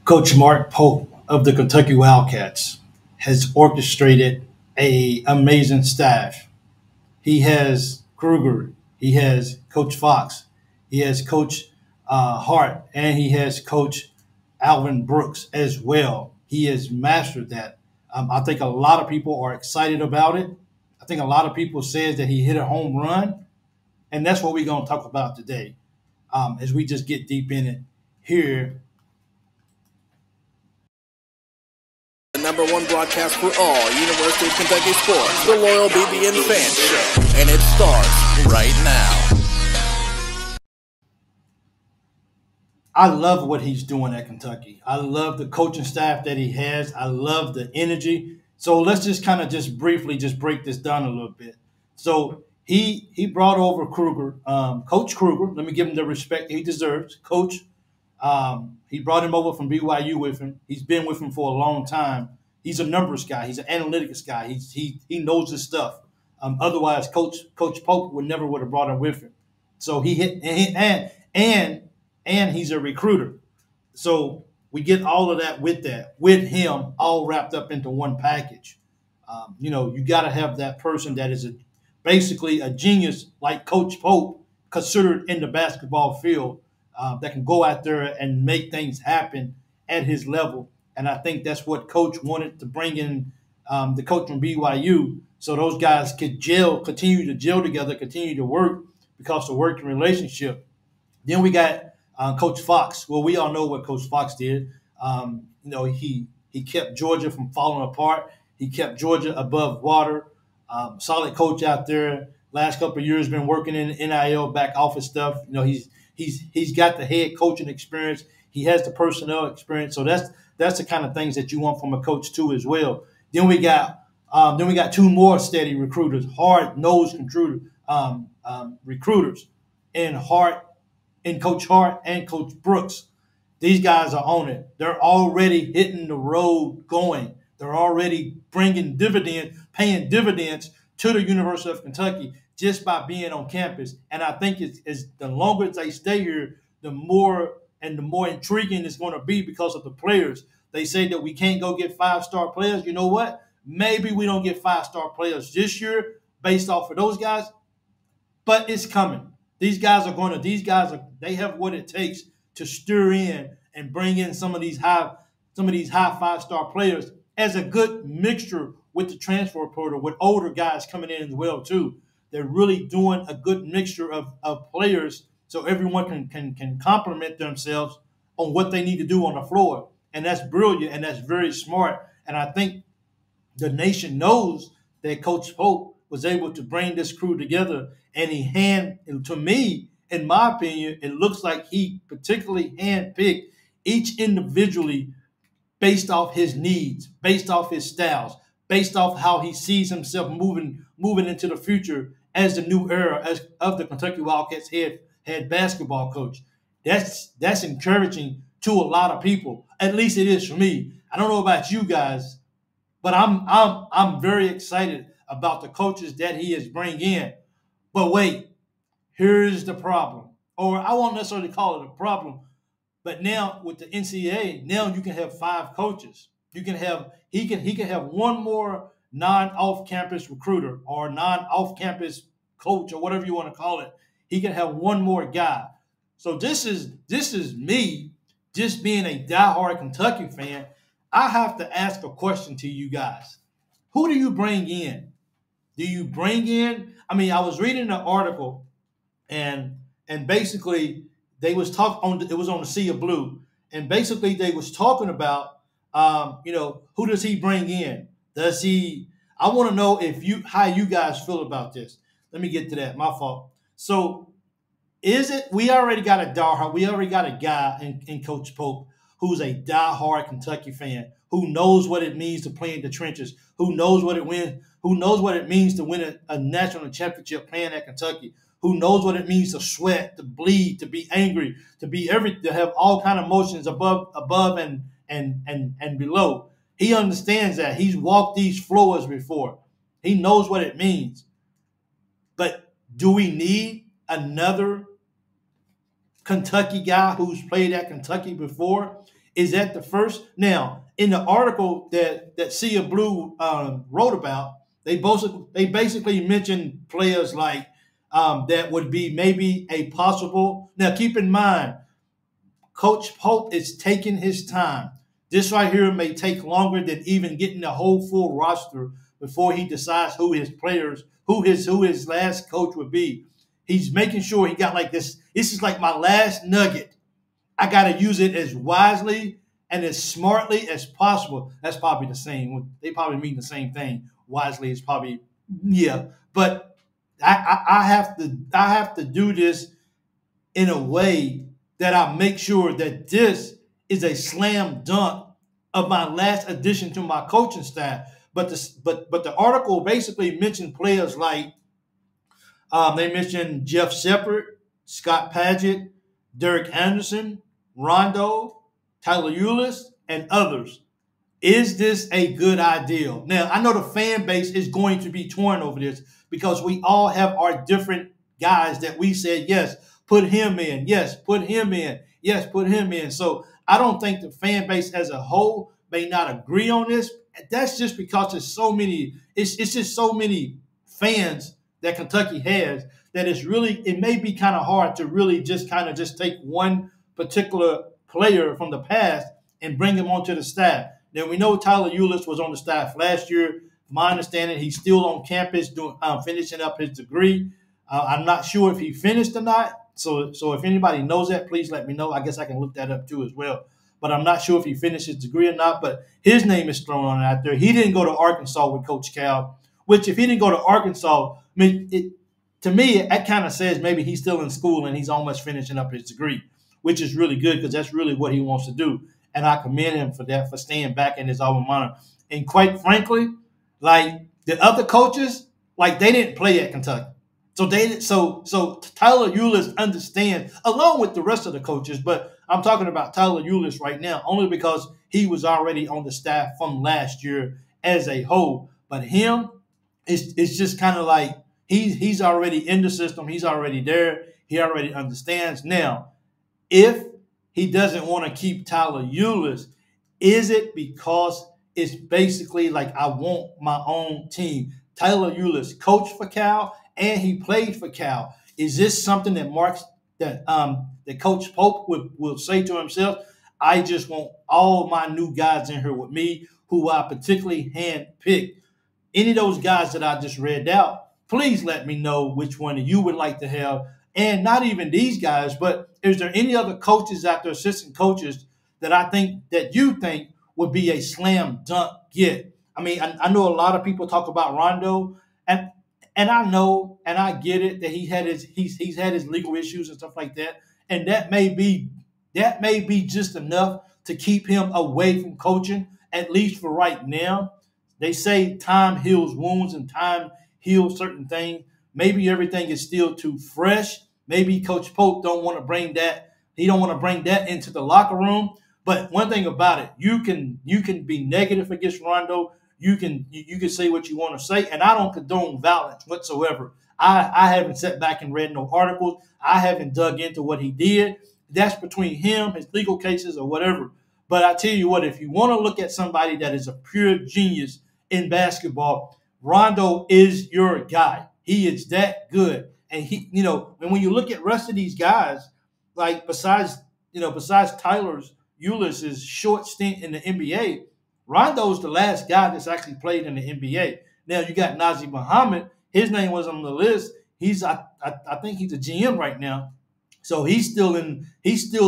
Coach Mark Pope of the Kentucky Wildcats has orchestrated a amazing staff. He has Kruger, he has Coach Fox, he has Coach Hart, and he has Coach Alvin Brooks as well. He has mastered that. I think a lot of people are excited about it. I think a lot of people says that he hit a home run, and that's what we're going to talk about today as we just get deep in it here. The number one broadcast for all University of Kentucky sports, the Loyal BBN Fan Show, and it starts right now. I love what he's doing at Kentucky. I love the coaching staff that he has. I love the energy. So let's just kind of just briefly just break this down a little bit. So he brought over Kruger, Coach Kruger. Let me give him the respect he deserves. Coach, he brought him over from BYU with him. He's been with him for a long time. He's a numbers guy. He's an analytics guy. He knows his stuff. Otherwise, Coach Pope would have brought him with him. So he hit and he's a recruiter. So we get all of that with him all wrapped up into one package. You got to have that person that is basically a genius like Coach Pope, considered in the basketball field, that can go out there and make things happen at his level. And I think that's what Coach wanted to bring in the coach from BYU, so those guys could continue to gel together, continue to work because of the working relationship. Then we got Coach Fox. Well, we all know what Coach Fox did. He kept Georgia from falling apart. He kept Georgia above water. Solid coach out there. Last couple of years, been working in NIL back office stuff. He's got the head coaching experience. He has the personnel experience. So that's the kind of things that you want from a coach too as well. Then we got two more steady recruiters, hard-nosed recruiters, and Coach Hart and Coach Brooks. These guys are on it. They're already hitting the road going. They're already paying dividends to the University of Kentucky just by being on campus. And I think it's the longer they stay here, the more intriguing it's going to be because of the players. They say that we can't go get five-star players. You know what? Maybe we don't get five-star players this year based off of those guys, but it's coming. They have what it takes to stir in and bring in some of these high five-star players as a good mixture with the transfer portal, with older guys coming in as well too. They're really doing a good mixture of players so everyone can complement themselves on what they need to do on the floor. And that's brilliant and that's very smart. And I think the nation knows that Coach Pope was able to bring this crew together, and to me, in my opinion, it looks like he particularly handpicked each individually based off his needs, based off his styles, based off how he sees himself moving into the future as the new era of the Kentucky Wildcats head basketball coach. That's encouraging to a lot of people. At least it is for me. I don't know about you guys, but I'm very excited about the coaches that he is bringing in. But wait, here's the problem. Or I won't necessarily call it a problem, but now with the NCAA, now you can have five coaches. He can have one more non-off-campus recruiter or non-off-campus coach or whatever you want to call it. He can have one more guy. So this is me just being a diehard Kentucky fan. I have to ask a question to you guys. Who do you bring in? Do you bring in? I mean, I was reading an article, and basically they was it was on the Sea of Blue, and basically they was talking about who does he bring in? I want to know how you guys feel about this. Let me get to that. My fault. So we already got a guy in Coach Pope who's a diehard Kentucky fan, who knows what it means to play in the trenches, who knows what it means to win a national championship playing at Kentucky, who knows what it means to sweat, to bleed, to be angry, to have all kind of emotions above and below. He understands that. He's walked these floors before. He knows what it means. But do we need another Kentucky guy who's played at Kentucky before? Is that the first? Now, in the article that Sia Blue wrote about, they basically mentioned players like that would be maybe a possible. Now, keep in mind, Coach Pope is taking his time. This right here may take longer than even getting the whole full roster before he decides who his players, who his last coach would be. He's making sure he got like this. This is like my last nugget. I got to use it as wisely and as smartly as possible. That's probably the same. They probably mean the same thing. Wisely is probably, yeah. But I have to do this in a way that I make sure that this is a slam dunk of my last addition to my coaching staff. But the article basically mentioned players like they mentioned Jeff Shepard, Scott Padgett, Derek Anderson, Rondo, Tyler Ulis, and others. Is this a good idea? Now, I know the fan base is going to be torn over this because we all have our different guys that we said, yes, put him in. Yes, put him in. Yes, put him in. So I don't think the fan base as a whole may not agree on this. That's just because there's so many, it's just so many fans that Kentucky has that it may be kind of hard to really just take one particular player from the past and bring him onto the staff. Now, we know Tyler Ulis was on the staff last year. From my understanding, he's still on campus finishing up his degree. I'm not sure if he finished or not. So if anybody knows that, please let me know. I guess I can look that up too as well. But I'm not sure if he finished his degree or not. But his name is thrown on out there. He didn't go to Arkansas with Coach Cal, which if he didn't go to Arkansas, I mean, to me, that kind of says maybe he's still in school and he's almost finishing up his degree, which is really good because that's really what he wants to do. And I commend him for that, for staying back in his alma mater. And quite frankly, like the other coaches, like they didn't play at Kentucky. So Tyler Ulis understands, along with the rest of the coaches, but I'm talking about Tyler Ulis right now, only because he was already on the staff from last year as a whole. But him, it's just kind of like he's already in the system. He's already there. He already understands. Now, if he doesn't want to keep Tyler Ulis, is it because it's basically like I want my own team? Tyler Ulis coached for Cal and he played for Cal. Is this something that Coach Pope will say to himself? I just want all my new guys in here with me, who I particularly handpicked. Any of those guys that I just read out, please let me know which one you would like to have. And not even these guys, but is there any other coaches out there, assistant coaches, that you think would be a slam dunk get? I mean, I know a lot of people talk about Rondo, and I know and I get it that he's had his legal issues and stuff like that, and that may be just enough to keep him away from coaching, at least for right now. They say time heals wounds and time heals certain things. Maybe everything is still too fresh. Maybe Coach Pope don't want to bring that. He don't want to bring that into the locker room. But one thing about it, you can be negative against Rondo. You can say what you want to say, and I don't condone violence whatsoever. I haven't sat back and read no articles. I haven't dug into what he did. That's between him, his legal cases, or whatever. But I tell you what, if you want to look at somebody that is a pure genius in basketball, Rondo is your guy. He is that good. And and when you look at the rest of these guys, like besides Tyler Ulis' short stint in the NBA, Rondo's the last guy that's actually played in the NBA. Now you got Nazir Muhammad. His name was on the list. I think he's a GM right now. So he's still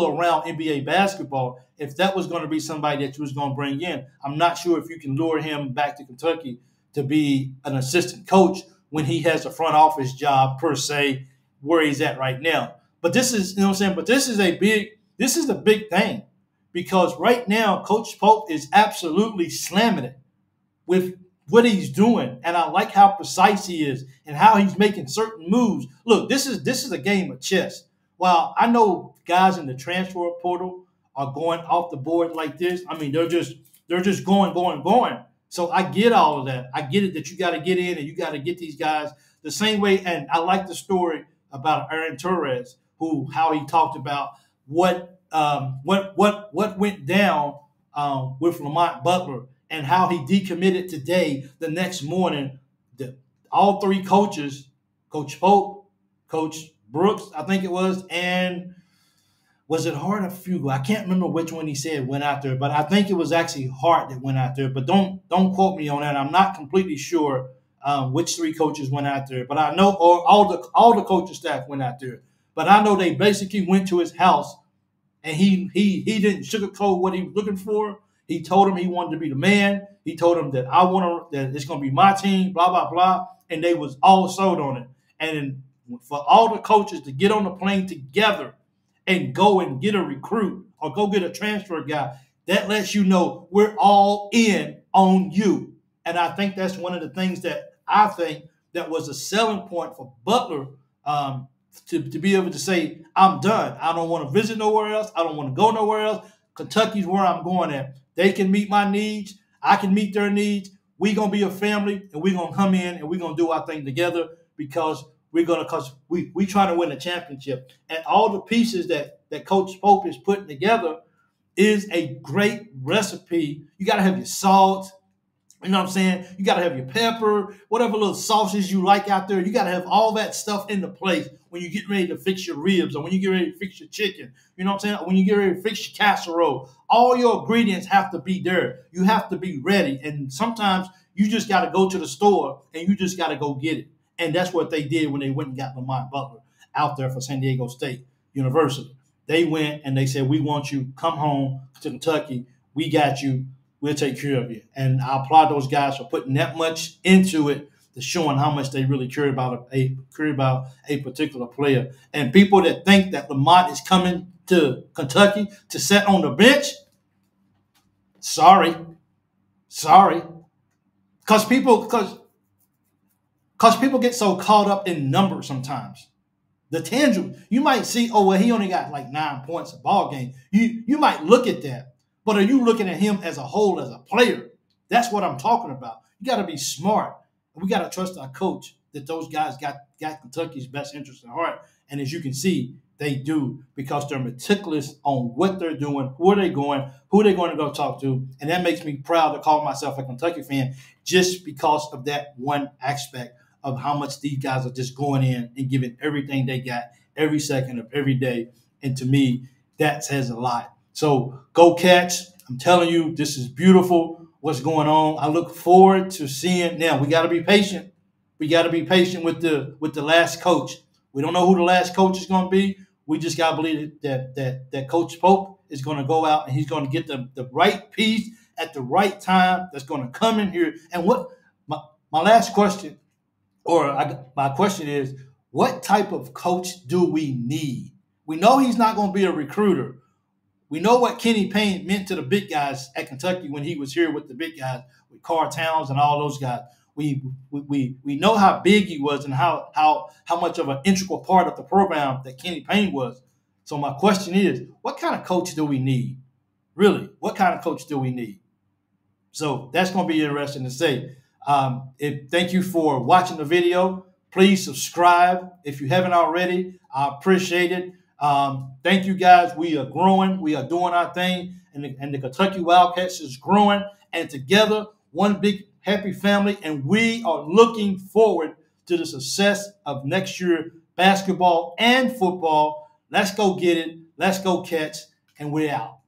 around NBA basketball. If that was going to be somebody that you was going to bring in, I'm not sure if you can lure him back to Kentucky to be an assistant coach when he has a front office job per se where he's at right now. But this is, what I'm saying? But this is a big thing because right now Coach Pope is absolutely slamming it with what he's doing, and I like how precise he is and how he's making certain moves. Look, this is a game of chess. While I know guys in the transfer portal are going off the board like this, I mean they're just going. So I get all of that. I get it that you got to get in and you got to get these guys the same way. And I like the story about Aaron Torres, how he talked about what what went down with Lamont Butler and how he decommitted today. The next morning, all three coaches, Coach Pope, Coach Brooks, I think it was, and was it Hart or Fueger? I can't remember which one he said went out there, but I think it was actually Hart that went out there. But don't quote me on that. I'm not completely sure which three coaches went out there, but I know all the coaching staff went out there. But I know they basically went to his house, and he didn't sugarcoat what he was looking for. He told him he wanted to be the man. He told him that that it's going to be my team, blah blah blah, and they was all sold on it. And for all the coaches to get on the plane together and go and get a recruit or go get a transfer guy, that lets you know we're all in on you. And I think that's one of the things that I think that was a selling point for Butler, to be able to say, I'm done. I don't want to visit nowhere else. I don't want to go nowhere else. Kentucky's where I'm going at. They can meet my needs. I can meet their needs. We're going to be a family, and we're going to come in, and we're going to do our thing together because we trying to win a championship. And all the pieces that Coach Pope is putting together is a great recipe. You got to have your salt. You know what I'm saying? You got to have your pepper, whatever little sauces you like out there. You got to have all that stuff into place when you get ready to fix your ribs or when you get ready to fix your chicken. You know what I'm saying? When you get ready to fix your casserole. All your ingredients have to be there. You have to be ready. And sometimes you just got to go to the store and you just got to go get it. And that's what they did when they went and got Lamont Butler out there for San Diego State University. They went and they said, we want you. Come home to Kentucky. We got you. We'll take care of you. And I applaud those guys for putting that much into it, to showing how much they really care about a particular player. And people that think that Lamont is coming to Kentucky to sit on the bench, sorry. Because people get so caught up in numbers sometimes. The tangible, you might see, oh, well, he only got like 9 points a ball game. You might look at that. But are you looking at him as a whole, as a player? That's what I'm talking about. You got to be smart. And we got to trust our coach that those guys got Kentucky's best interest at heart. And as you can see, they do, because they're meticulous on what they're doing, where they're going, who they're going to go talk to. And that makes me proud to call myself a Kentucky fan, just because of that one aspect of how much these guys are just going in and giving everything they got every second of every day. And to me, that says a lot. So go Cats. I'm telling you, this is beautiful what's going on. I look forward to seeing. Now, we got to be patient. We got to be patient with the last coach. We don't know who the last coach is going to be. We just got to believe that Coach Pope is going to go out and he's going to get the right piece at the right time that's going to come in here. And what my last question, my question is, what type of coach do we need? We know he's not going to be a recruiter. We know what Kenny Payne meant to the big guys at Kentucky when he was here with the big guys, with Carl Towns and all those guys. We know how big he was and how much of an integral part of the program that Kenny Payne was. So my question is, what kind of coach do we need? Really, what kind of coach do we need? So that's going to be interesting to say. Thank you for watching the video. Please subscribe if you haven't already. I appreciate it. Thank you, guys. We are growing. We are doing our thing. And the Kentucky Wildcats is growing. And together, one big happy family. And we are looking forward to the success of next year basketball and football. Let's go get it. Let's go Cats. And we're out.